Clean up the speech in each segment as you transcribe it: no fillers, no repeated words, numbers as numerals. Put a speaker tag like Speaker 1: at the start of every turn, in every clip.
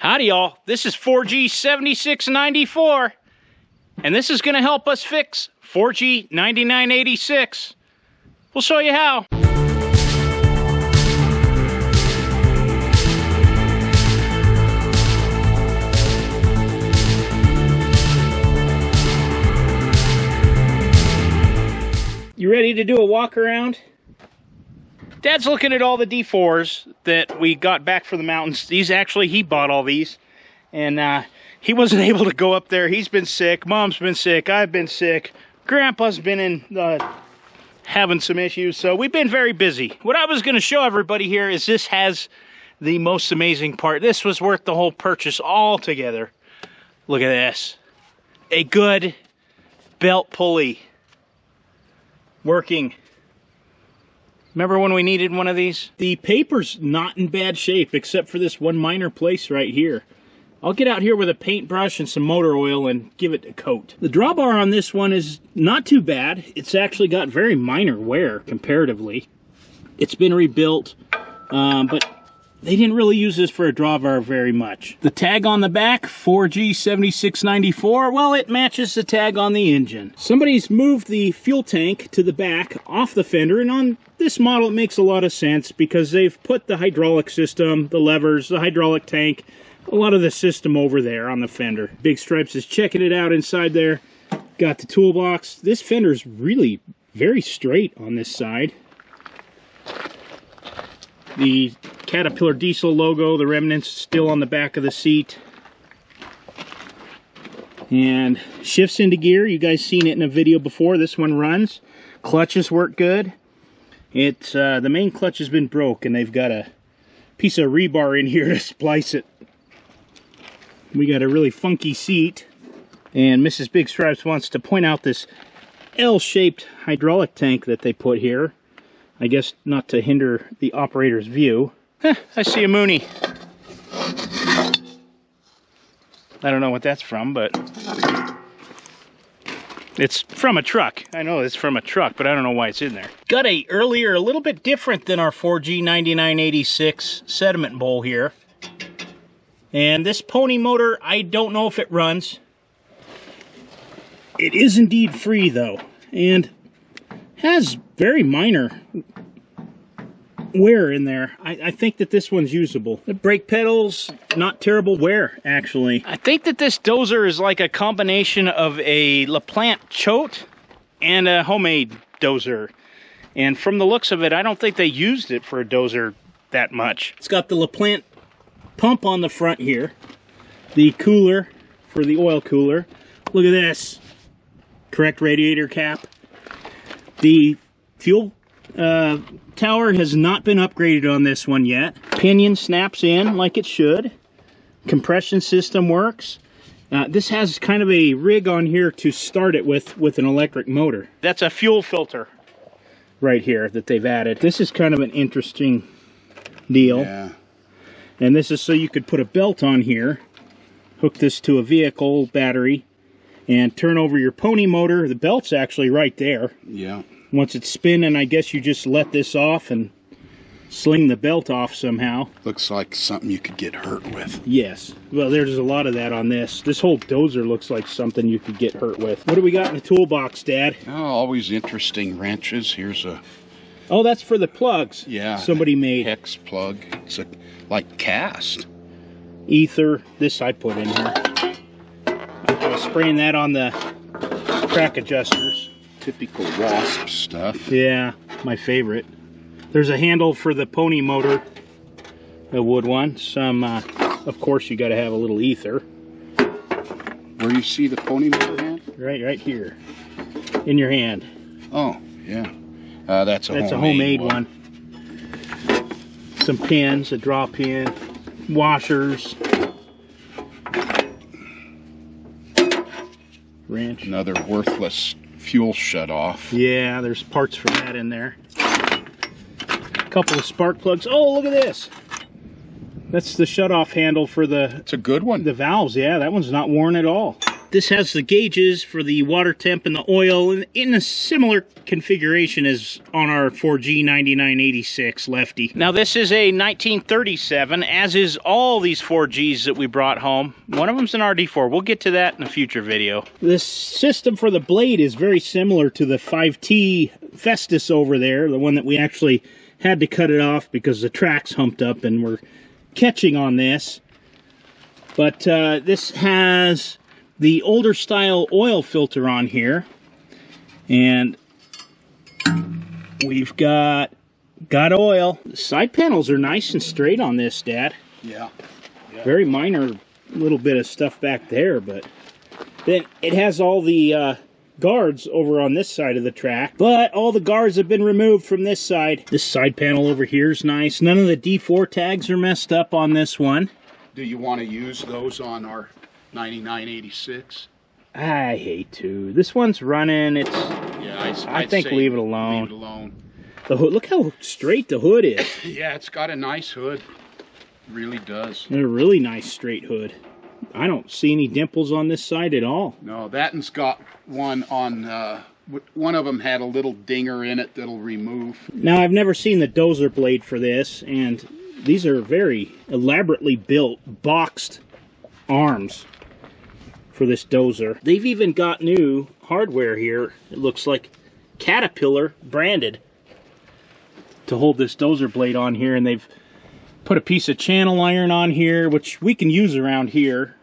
Speaker 1: Howdy y'all, this is 4G7694, and this is going to help us fix 4G9986. We'll show you how. You ready to do a walk around? Dad's looking at all the D4s that we got back from the mountains. He bought all these, and he wasn't able to go up there. He's been sick, Mom's been sick, I've been sick, Grandpa's been in having some issues, so we've been very busy. What I was going to show everybody here is this has the most amazing part. This was worth the whole purchase altogether. Look at this. A good belt pulley. Working. Remember when we needed one of these? The paper's not in bad shape except for this one minor place right here. I'll get out here with a paintbrush and some motor oil and give it a coat. The drawbar on this one is not too bad. It's actually got very minor wear comparatively. It's been rebuilt, but they didn't really use this for a drawbar very much. The tag on the back, 4G7694, well, it matches the tag on the engine. Somebody's moved the fuel tank to the back off the fender, and on this model it makes a lot of sense because they've put the hydraulic system, the levers, the hydraulic tank, a lot of the system over there on the fender. Big Stripes is checking it out inside there. Got the toolbox. This fender's really very straight on this side. The Caterpillar Diesel logo, the remnants still on the back of the seat. And shifts into gear. You guys seen it in a video before. This one runs. Clutches work good. It's the main clutch has been broke and they've got a piece of rebar in here to splice it. We got a really funky seat. And Mrs. Big Stripes wants to point out this L-shaped hydraulic tank that they put here. I guess not to hinder the operator's view. I see a Mooney. I don't know what that's from, but it's from a truck. I know it's from a truck, but I don't know why it's in there. Got a earlier, a little bit different than our 4G9986 sediment bowl here. And this pony motor, I don't know if it runs. It is indeed free though, and has very minor wear in there. I think that this one's usable. The brake pedals, not terrible wear, actually. I think that this dozer is like a combination of a LaPlante chote and a homemade dozer. And from the looks of it, I don't think they used it for a dozer that much. It's got the LaPlante pump on the front here. The cooler for the oil cooler. Look at this. Correct radiator cap. The fuel tower has not been upgraded on this one yet. Pinion snaps in like it should. Compression system works. This has kind of a rig on here to start it with an electric motor. That's a fuel filter right here that they've added. This is kind of an interesting deal. Yeah. And this is so you could put a belt on here, hook this to a vehicle battery, and turn over your pony motor. The belt's actually right there. Yeah. Once it's spinning, I guess you just let this off and sling the belt off somehow.
Speaker 2: Looks like something you could get hurt with.
Speaker 1: Yes. Well, there's a lot of that on this. This whole dozer looks like something you could get hurt with. What do we got in the toolbox, Dad?
Speaker 2: Oh, always interesting wrenches. Here's a...
Speaker 1: Oh, that's for the plugs.
Speaker 2: Yeah.
Speaker 1: Somebody made.
Speaker 2: Hex plug. It's a, like cast.
Speaker 1: Ether. This I put in here. I was spraying that on the crack adjusters.
Speaker 2: Typical wasp stuff.
Speaker 1: Yeah, my favorite. There's a handle for the pony motor, a wood one. Some, of course, you got to have a little ether.
Speaker 2: Where you see the pony motor hand?
Speaker 1: Right here, in your hand.
Speaker 2: Oh, yeah. That's a
Speaker 1: homemade one. Some pins, a draw pin, washers, wrench.
Speaker 2: Another worthless fuel shut off.
Speaker 1: Yeah, there's parts for that in there. A couple of spark plugs. Oh, look at this. That's the shut off handle for the...
Speaker 2: It's a good one.
Speaker 1: The valves, yeah, that one's not worn at all. This has the gauges for the water temp and the oil in a similar configuration as on our 4G7996 Lefty. Now this is a 1937, as is all these 4Gs that we brought home. One of them's an RD4. We'll get to that in a future video. This system for the blade is very similar to the 5T Festus over there, the one that we actually had to cut it off because the track's humped up and we're catching on this. But this has the older style oil filter on here, and we've got oil. The side panels are nice and straight on this, Dad.
Speaker 2: Yeah.
Speaker 1: Very minor little bit of stuff back there, but then it has all the guards over on this side of the track, but all the guards have been removed from this side. This side panel over here is nice. None of the D4 tags are messed up on this one.
Speaker 2: Do you want to use those on our 9986?
Speaker 1: I hate to. This one's running. It's.
Speaker 2: Yeah,
Speaker 1: I think leave it alone.
Speaker 2: Leave it alone.
Speaker 1: The hood. Look how straight the hood is.
Speaker 2: Yeah, it's got a nice hood. It really does.
Speaker 1: A really nice straight hood. I don't see any dimples on this side at all.
Speaker 2: No, that one's got one on. One of them had a little dinger in it that'll remove.
Speaker 1: Now I've never seen the dozer blade for this, and these are very elaborately built, boxed arms for this dozer. They've even got new hardware here. It looks like Caterpillar branded to hold this dozer blade on here, and they've put a piece of channel iron on here, which we can use around here.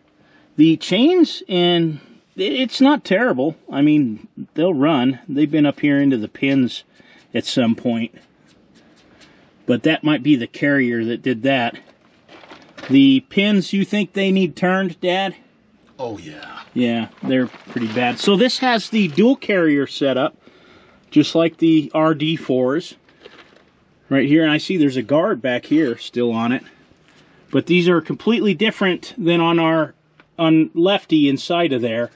Speaker 1: The chains, and it's not terrible. I mean, they'll run. They've been up here into the pins at some point. But that might be the carrier that did that. The pins, you think they need turned, Dad?
Speaker 2: Oh, yeah.
Speaker 1: Yeah, they're pretty bad. So this has the dual carrier setup, just like the RD4s. Right here, and I see there's a guard back here still on it. But these are completely different than on Lefty inside of there.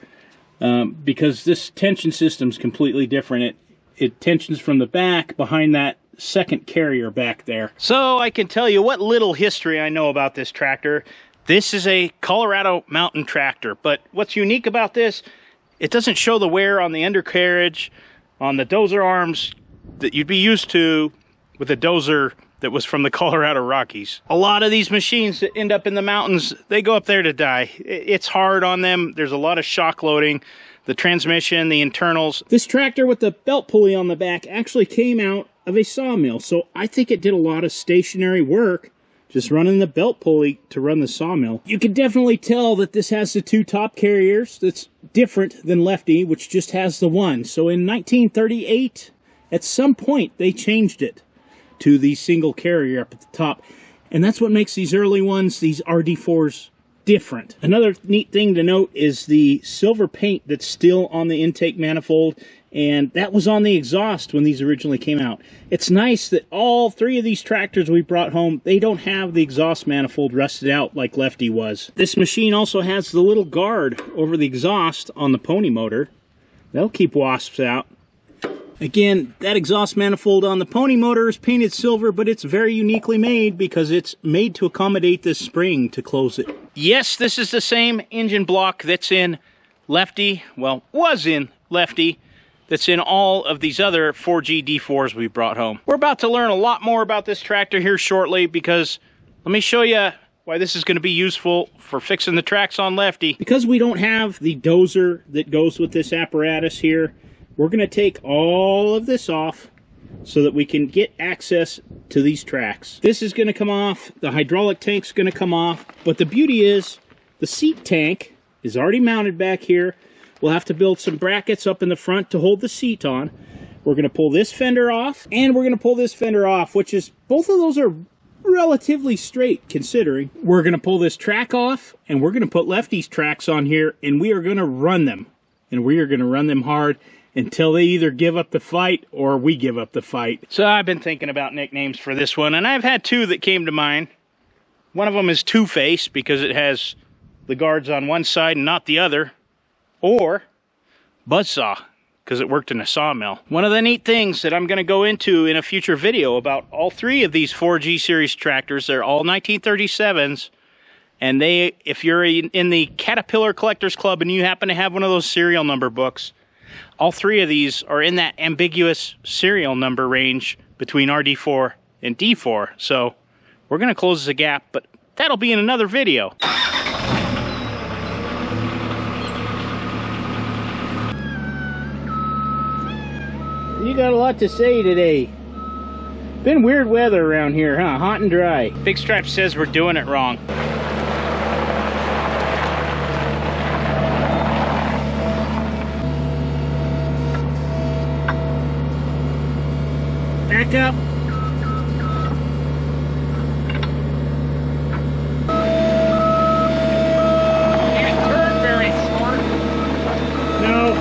Speaker 1: Because this tension system's completely different. It tensions from the back behind that second carrier back there. So I can tell you what little history I know about this tractor. This is a Colorado mountain tractor, but what's unique about this, it doesn't show the wear on the undercarriage, on the dozer arms that you'd be used to with a dozer that was from the Colorado Rockies. A lot of these machines that end up in the mountains, they go up there to die. It's hard on them. There's a lot of shock loading. The transmission, the internals. This tractor with the belt pulley on the back actually came out of a sawmill, so I think it did a lot of stationary work just running the belt pulley to run the sawmill. You can definitely tell that this has the two top carriers. That's different than Lefty, which just has the one. So in 1938, at some point, they changed it to the single carrier up at the top. And that's what makes these early ones, these RD4s, different. Another neat thing to note is the silver paint that's still on the intake manifold, and that was on the exhaust when these originally came out. It's nice that all three of these tractors we brought home, they don't have the exhaust manifold rusted out like Lefty was. This machine also has the little guard over the exhaust on the pony motor. That'll keep wasps out. Again, that exhaust manifold on the pony motor is painted silver, but it's very uniquely made because it's made to accommodate this spring to close it. Yes, this is the same engine block that's in Lefty, well, was in Lefty, that's in all of these other 4G D4s we brought home. We're about to learn a lot more about this tractor here shortly, because let me show you why this is going to be useful for fixing the tracks on Lefty. Because we don't have the dozer that goes with this apparatus here, we're going to take all of this off so that we can get access to these tracks. This is going to come off, the hydraulic tank's going to come off, but the beauty is the seat tank is already mounted back here. We'll have to build some brackets up in the front to hold the seat on. We're going to pull this fender off, and we're going to pull this fender off, which is, both of those are relatively straight considering. We're going to pull this track off, and we're going to put Lefty's tracks on here, and we are going to run them. And we are going to run them hard until they either give up the fight or we give up the fight. So I've been thinking about nicknames for this one, and I've had two that came to mind. One of them is Two-Face, because it has the guards on one side and not the other. Or Buzzsaw, because it worked in a sawmill. One of the neat things that I'm going to go into in a future video about all three of these 4G series tractors, they're all 1937s, And if you're in the Caterpillar Collectors Club and you happen to have one of those serial number books, all three of these are in that ambiguous serial number range between RD4 and D4. So we're going to close the gap, but that'll be in another video. You got a lot to say today. Been weird weather around here, huh? Hot and dry. Big Stripe says we're doing it wrong. Back up.
Speaker 2: Can't turn very short.
Speaker 1: No.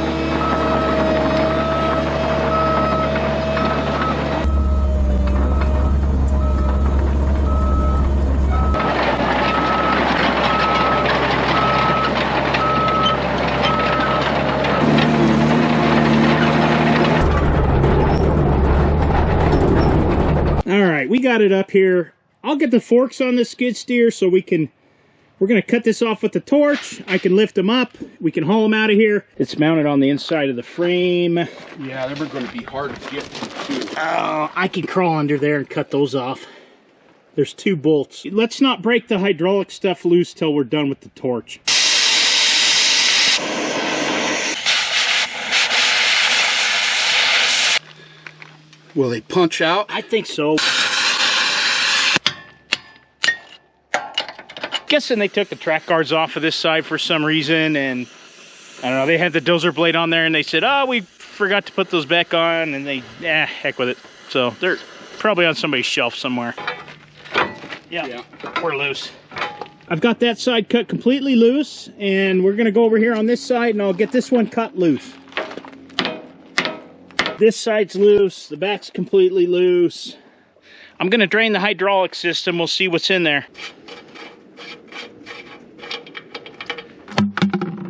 Speaker 1: Alright, we got it up here. I'll get the forks on the skid steer so we're going to cut this off with the torch. I can lift them up. We can haul them out of here. It's mounted on the inside of the frame.
Speaker 2: Yeah, they were going to be hard to get to, too.
Speaker 1: Oh, I can crawl under there and cut those off. There's 2 bolts. Let's not break the hydraulic stuff loose till we're done with the torch.
Speaker 2: Will they punch out?
Speaker 1: I think so. Guessing they took the track guards off of this side for some reason, and I don't know, they had the dozer blade on there and they said, oh, we forgot to put those back on, and they, heck with it. So they're probably on somebody's shelf somewhere. Yeah, we're loose. I've got that side cut completely loose, and we're gonna go over here on this side and I'll get this one cut loose. This side's loose, the back's completely loose. I'm gonna drain the hydraulic system, we'll see what's in there.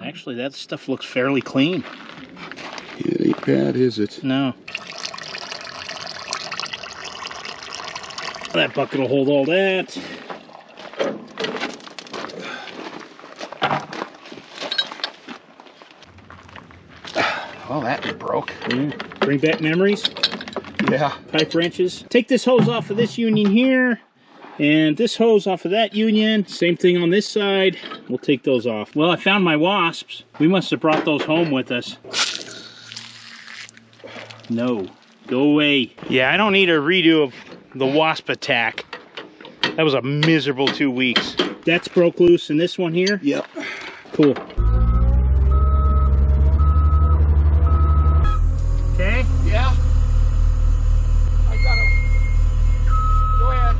Speaker 1: Actually, that stuff looks fairly clean.
Speaker 2: It ain't bad, is it?
Speaker 1: No. That bucket will hold all that.
Speaker 2: Oh, that broke.
Speaker 1: Bring back memories.
Speaker 2: Yeah.
Speaker 1: Pipe wrenches. Take this hose off of this union here, and this hose off of that union. Same thing on this side. We'll take those off. Well, I found my wasps. We must have brought those home with us. No. Go away. Yeah, I don't need a redo of the wasp attack. That was a miserable 2 weeks. That's broke loose in this one here?
Speaker 2: Yep.
Speaker 1: Cool. Okay?
Speaker 2: Yeah. I gotta... Go ahead.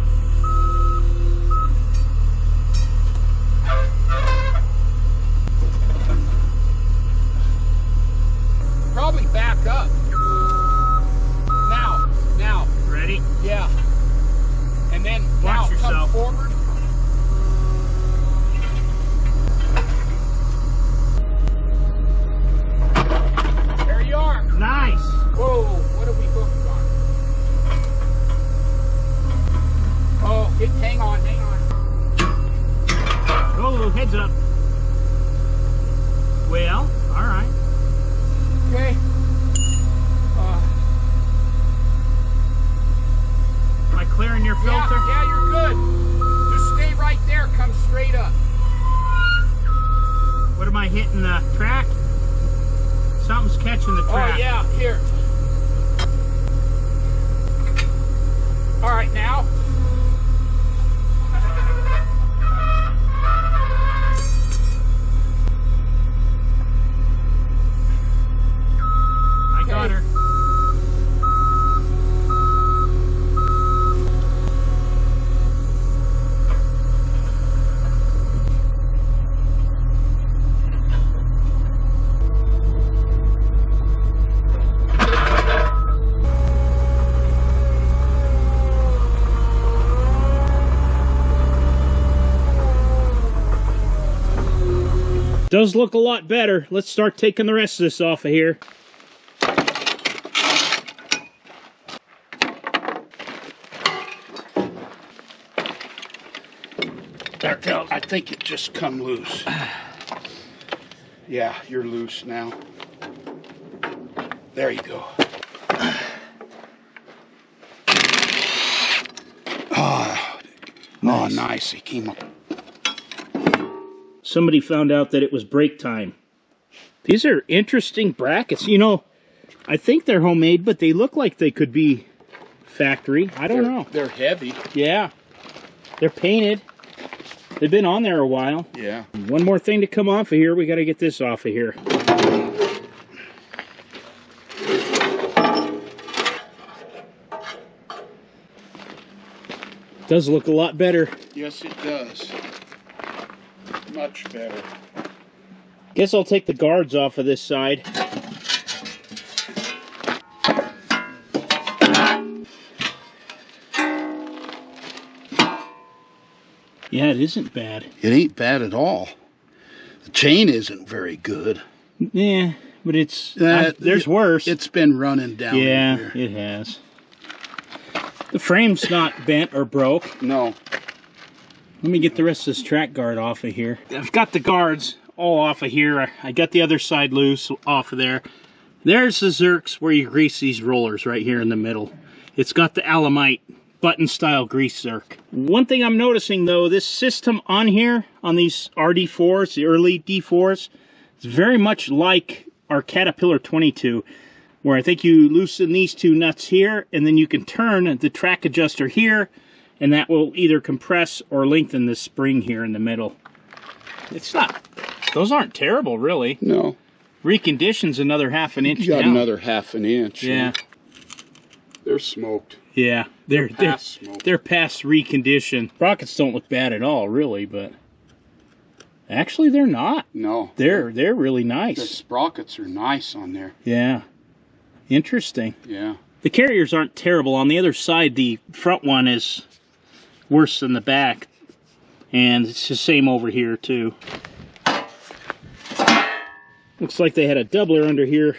Speaker 2: Probably back up. Now.
Speaker 1: Ready?
Speaker 2: Yeah. And then
Speaker 1: Watch
Speaker 2: now
Speaker 1: yourself.
Speaker 2: come forward. There you are.
Speaker 1: Nice.
Speaker 2: Whoa, what are we hooked on? Oh, hang on.
Speaker 1: Oh, heads up. Well, all right.
Speaker 2: Okay.
Speaker 1: Am I clearing your filter?
Speaker 2: Yeah, you're good. Just stay right there. Come straight up.
Speaker 1: What am I hitting the track? Something's catching the track.
Speaker 2: Oh, yeah, here. All right, now.
Speaker 1: I got her. Does look a lot better. Let's start taking the rest of this off of here. There it goes.
Speaker 2: I think it just come loose. Yeah, you're loose now. There you go. Oh, nice. He came up.
Speaker 1: Somebody found out that it was break time. These are interesting brackets. You know, I think they're homemade, but they look like they could be factory. I don't know.
Speaker 2: They're heavy.
Speaker 1: Yeah. They're painted. They've been on there a while.
Speaker 2: Yeah.
Speaker 1: One more thing to come off of here. We got to get this off of here. Does look a lot better.
Speaker 2: Yes, it does. Much better.
Speaker 1: Guess I'll take the guards off of this side. Yeah, it isn't bad.
Speaker 2: It ain't bad at all. The chain isn't very good.
Speaker 1: Yeah, but it's there's worse.
Speaker 2: It's been running down.
Speaker 1: Yeah,
Speaker 2: here.
Speaker 1: it has. The frame's not bent or broke.
Speaker 2: No.
Speaker 1: Let me get the rest of this track guard off of here. I've got the guards all off of here. I got the other side loose off of there. There's the Zerks where you grease these rollers right here in the middle. It's got the Alamite button style grease Zerk. One thing I'm noticing though, this system on here, on these RD4s, the early D4s, it's very much like our Caterpillar 22, where I think you loosen these two nuts here, and then you can turn the track adjuster here, and that will either compress or lengthen the spring here in the middle. It's not, those aren't terrible really.
Speaker 2: No.
Speaker 1: Recondition's another half an inch
Speaker 2: You got
Speaker 1: down.
Speaker 2: another half an inch.
Speaker 1: Yeah.
Speaker 2: They're smoked.
Speaker 1: Yeah, they're past recondition. Sprockets don't look bad at all, really, but actually they're not.
Speaker 2: No.
Speaker 1: They're really nice.
Speaker 2: The sprockets are nice on there.
Speaker 1: Yeah. Interesting.
Speaker 2: Yeah.
Speaker 1: The carriers aren't terrible. On the other side, the front one is worse than the back. And it's the same over here, too. Looks like they had a doubler under here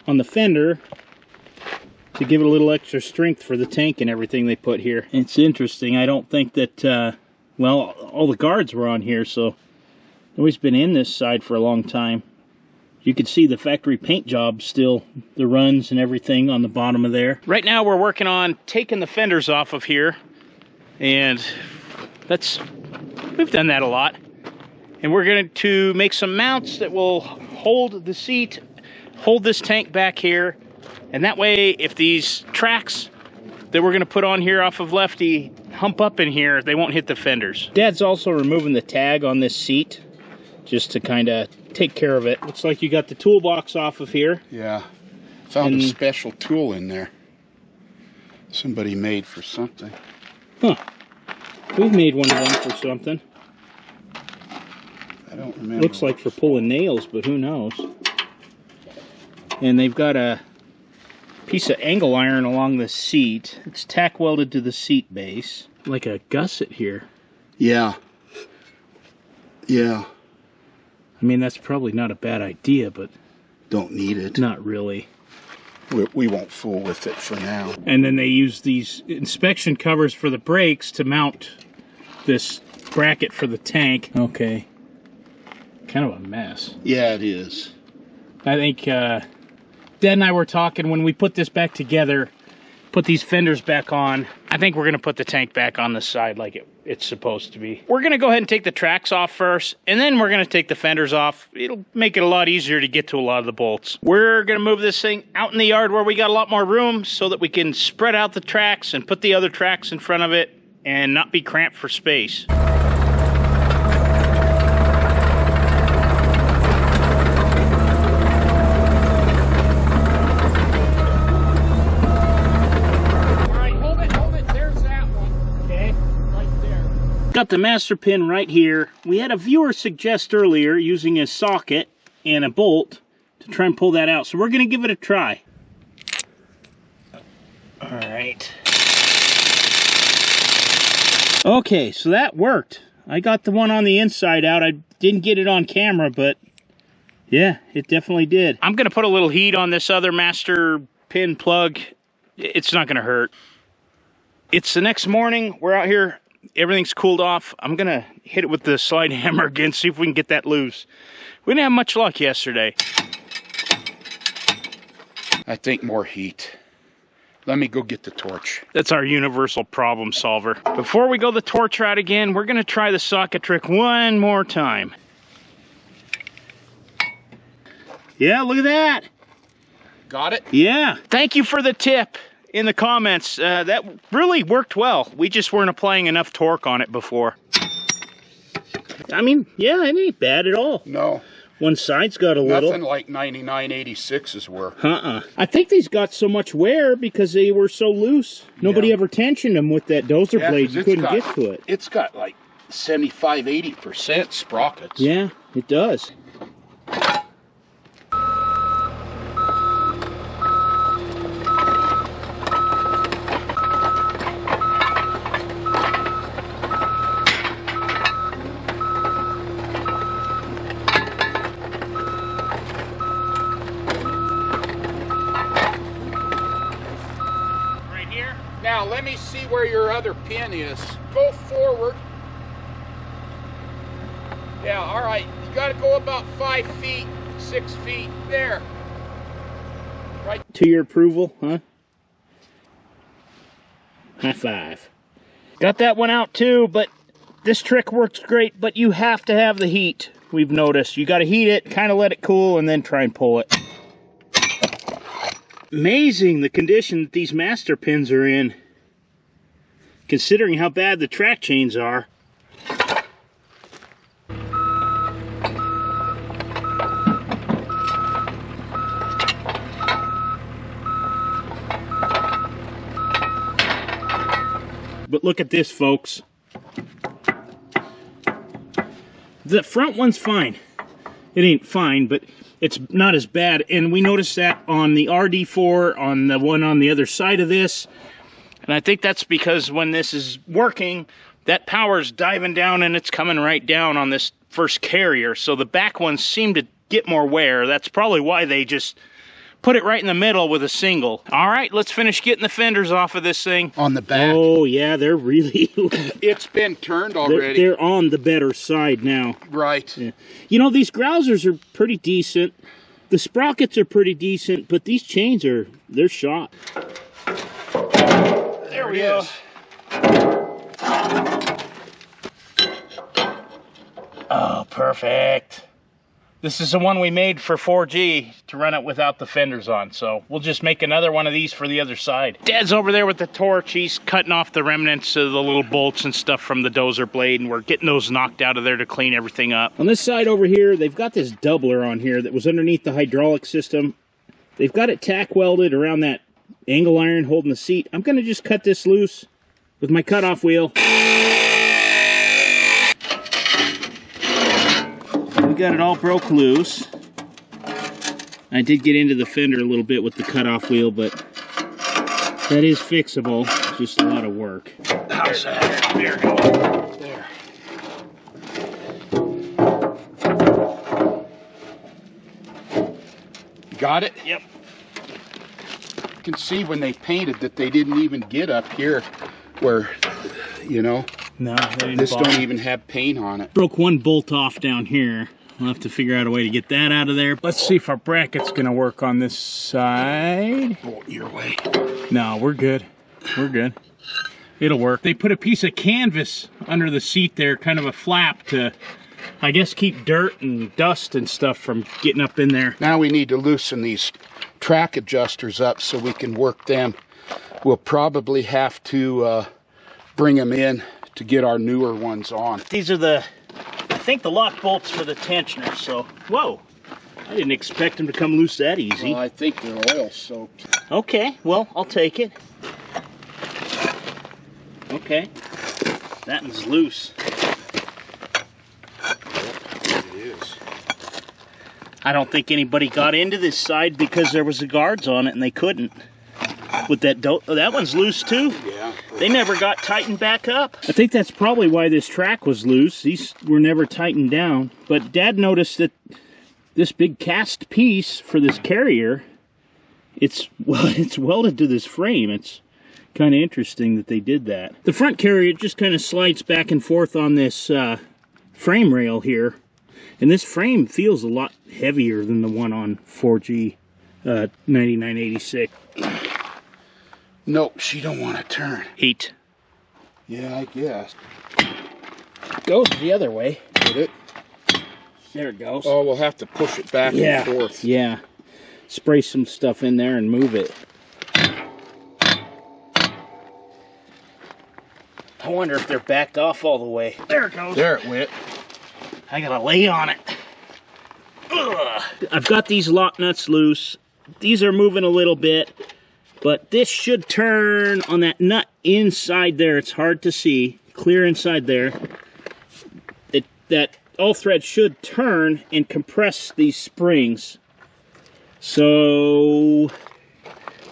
Speaker 1: on the fender to give it a little extra strength for the tank and everything they put here. It's interesting. I don't think that, well, all the guards were on here, so always been in this side for a long time. You can see the factory paint job still, the runs and everything on the bottom of there. Right now we're working on taking the fenders off of here, and we've done that a lot. And we're going to make some mounts that will hold the seat, hold this tank back here, and that way if these tracks that we're going to put on here off of Lefty hump up in here, they won't hit the fenders. Dad's also removing the tag on this seat just to kind of take care of it. Looks like you got the toolbox off of here.
Speaker 2: Yeah. Found a special tool in there. Somebody made for something.
Speaker 1: Huh. We've made one of them for something.
Speaker 2: I don't remember.
Speaker 1: Looks like for pulling nails, but who knows. And they've got a piece of angle iron along the seat. It's tack welded to the seat base. Like a gusset here.
Speaker 2: Yeah. Yeah.
Speaker 1: I mean, that's probably not a bad idea, but
Speaker 2: don't need it.
Speaker 1: Not really.
Speaker 2: We won't fool with it for now.
Speaker 1: And then they use these inspection covers for the brakes to mount this bracket for the tank. Okay. Kind of a mess.
Speaker 2: Yeah, it is.
Speaker 1: I think Dad and I were talking when we put this back together, put these fenders back on. I think we're going to put the tank back on the side like it's supposed to be. We're going to go ahead and take the tracks off first, and then we're going to take the fenders off. It'll make it a lot easier to get to a lot of the bolts. We're going to move this thing out in the yard where we got a lot more room so that we can spread out the tracks and put the other tracks in front of it and not be cramped for space. Got the master pin right here. We had a viewer suggest earlier using a socket and a bolt to try and pull that out. So we're going to give it a try. All right. Okay, so that worked. I got the one on the inside out. I didn't get it on camera, but yeah, it definitely did. I'm going to put a little heat on this other master pin plug. It's not going to hurt. It's the next morning. We're out here everything's cooled off. I'm gonna hit it with the slide hammer again, see if we can get that loose. We didn't have much luck yesterday.
Speaker 2: I think more heat. Let me go get the torch.
Speaker 1: That's our universal problem solver. Before we go the torch route again, we're gonna try the socket trick one more time. Yeah, look at that.
Speaker 2: Got it?
Speaker 1: Yeah. Thank you for the tip in the comments. That really worked well. We just weren't applying enough torque on it before. I mean, yeah, it ain't bad at all.
Speaker 2: No.
Speaker 1: One side's got a little.
Speaker 2: Nothing like 9986s were.
Speaker 1: I think these got so much wear because they were so loose. Nobody ever tensioned them with that dozer blade. You couldn't get to it.
Speaker 2: It's got like 75–80% sprockets.
Speaker 1: Yeah, it does.
Speaker 2: Now let me see where your other pin is. Go forward. Yeah, all right. You got to go about 5 feet, 6 feet there. Right.
Speaker 1: To your approval, huh? High five. Got that one out too, but this trick works great, but you have to have the heat. We've noticed. You got to heat it, kind of let it cool, and then try and pull it. Amazing the condition that these master pins are in, considering how bad the track chains are. But look at this, folks. The front one's fine. It ain't fine, but it's not as bad. And we noticed that on the RD4, on the one on the other side of this. And I think that's because when this is working, that power's diving down and it's coming right down on this first carrier. So the back ones seem to get more wear. That's probably why they just put it right in the middle with a single. All right, let's finish getting the fenders off of this thing.
Speaker 2: On the back.
Speaker 1: Oh, yeah, they're really...
Speaker 2: It's been turned already.
Speaker 1: They're on the better side now.
Speaker 2: Right.
Speaker 1: Yeah. You know, these grousers are pretty decent. The sprockets are pretty decent, but these chains are, they're shot.
Speaker 2: There we go.
Speaker 1: Oh, perfect. This is the one we made for 4G to run it without the fenders on, so we'll just make another one of these for the other side. Dad's over there with the torch. He's cutting off the remnants of the little bolts and stuff from the dozer blade, and we're getting those knocked out of there to clean everything up. On this side over here, they've got this doubler on here that was underneath the hydraulic system. They've got it tack welded around that angle iron holding the seat. I'm going to just cut this loose with my cutoff wheel. We got it all broke loose. I did get into the fender a little bit with the cutoff wheel, but that is fixable. It's just a lot of work.
Speaker 2: How's that? There we go. There. Got it?
Speaker 1: Yep.
Speaker 2: You can see when they painted that they didn't even get up here where, you know,
Speaker 1: no,
Speaker 2: this don't even have paint on it.
Speaker 1: Broke one bolt off down here. We'll have to figure out a way to get that out of there. Let's see if our bracket's gonna work on this side.
Speaker 2: Oh, your way.
Speaker 1: No, we're good. We're good. It'll work. They put a piece of canvas under the seat there, kind of a flap to, I guess, keep dirt and dust and stuff from getting up in there.
Speaker 2: Now we need to loosen these track adjusters up so we can work them. We'll probably have to bring them in to get our newer ones on.
Speaker 1: These are the, I think, the lock bolts for the tensioner, so, whoa. I didn't expect them to come loose that easy.
Speaker 2: Well, I think they're oil soaked.
Speaker 1: Okay, well, I'll take it. Okay, that one's loose.
Speaker 2: It is.
Speaker 1: I don't think anybody got into this side because there was the guards on it and they couldn't. With that one's loose too.
Speaker 2: Yeah.
Speaker 1: They never got tightened back up. I think that's probably why this track was loose. These were never tightened down. But Dad noticed that this big cast piece for this carrier, it's welded to this frame. It's Kind of interesting that they did that. The front carrier just kind of slides back and forth on this frame rail here. And this frame feels a lot heavier than the one on 4G 9986.
Speaker 2: No, she don't want to turn.
Speaker 1: Heat.
Speaker 2: Yeah, I guess.
Speaker 1: Goes the other way.
Speaker 2: Did it?
Speaker 1: There it goes.
Speaker 2: Oh, we'll have to push it back and forth.
Speaker 1: Yeah. Spray some stuff in there and move it. I wonder if they're backed off all the way. There it goes.
Speaker 2: There it went.
Speaker 1: I gotta lay on it. Ugh. I've got these lock nuts loose. These are moving a little bit, but this should turn on that nut inside there. It's hard to see. Clear inside there. That all thread should turn and compress these springs. So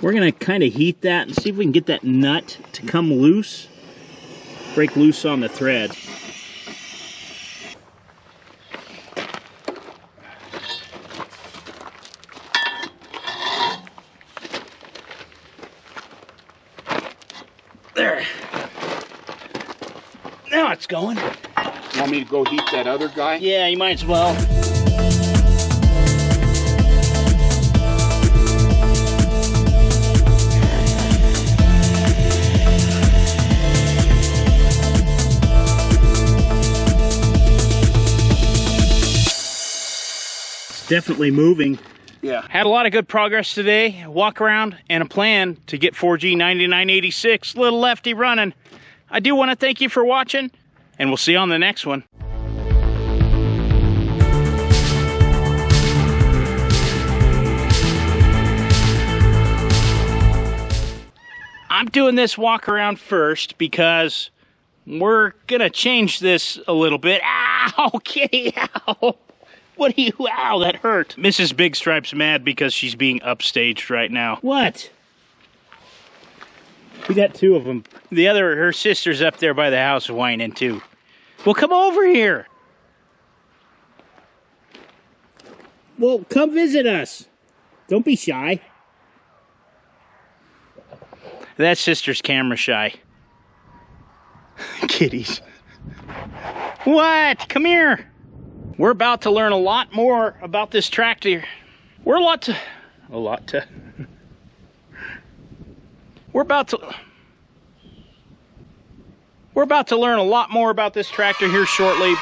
Speaker 1: we're gonna kind of heat that and see if we can get that nut to come loose. Break loose on the thread. There. Now it's going.
Speaker 2: Want me to go heat that other guy?
Speaker 1: Yeah, you might as well. It's definitely moving.
Speaker 2: Yeah.
Speaker 1: Had a lot of good progress today. Walk around and a plan to get 4G 9986 Lil Lefty running. I do want to thank you for watching, and we'll see you on the next one. I'm doing this walk around first because we're gonna change this a little bit. Ow, kitty, ow. What are you, ow, that hurt. Mrs. Big Stripe's mad because she's being upstaged right now. What? We got two of them. Her sister's up there by the house whining too. Well, come over here. Well, come visit us. Don't be shy. That sister's camera shy. Kitties. What? Come here. We're about to learn a lot more about this tractor. We're about to learn a lot more about this tractor here shortly.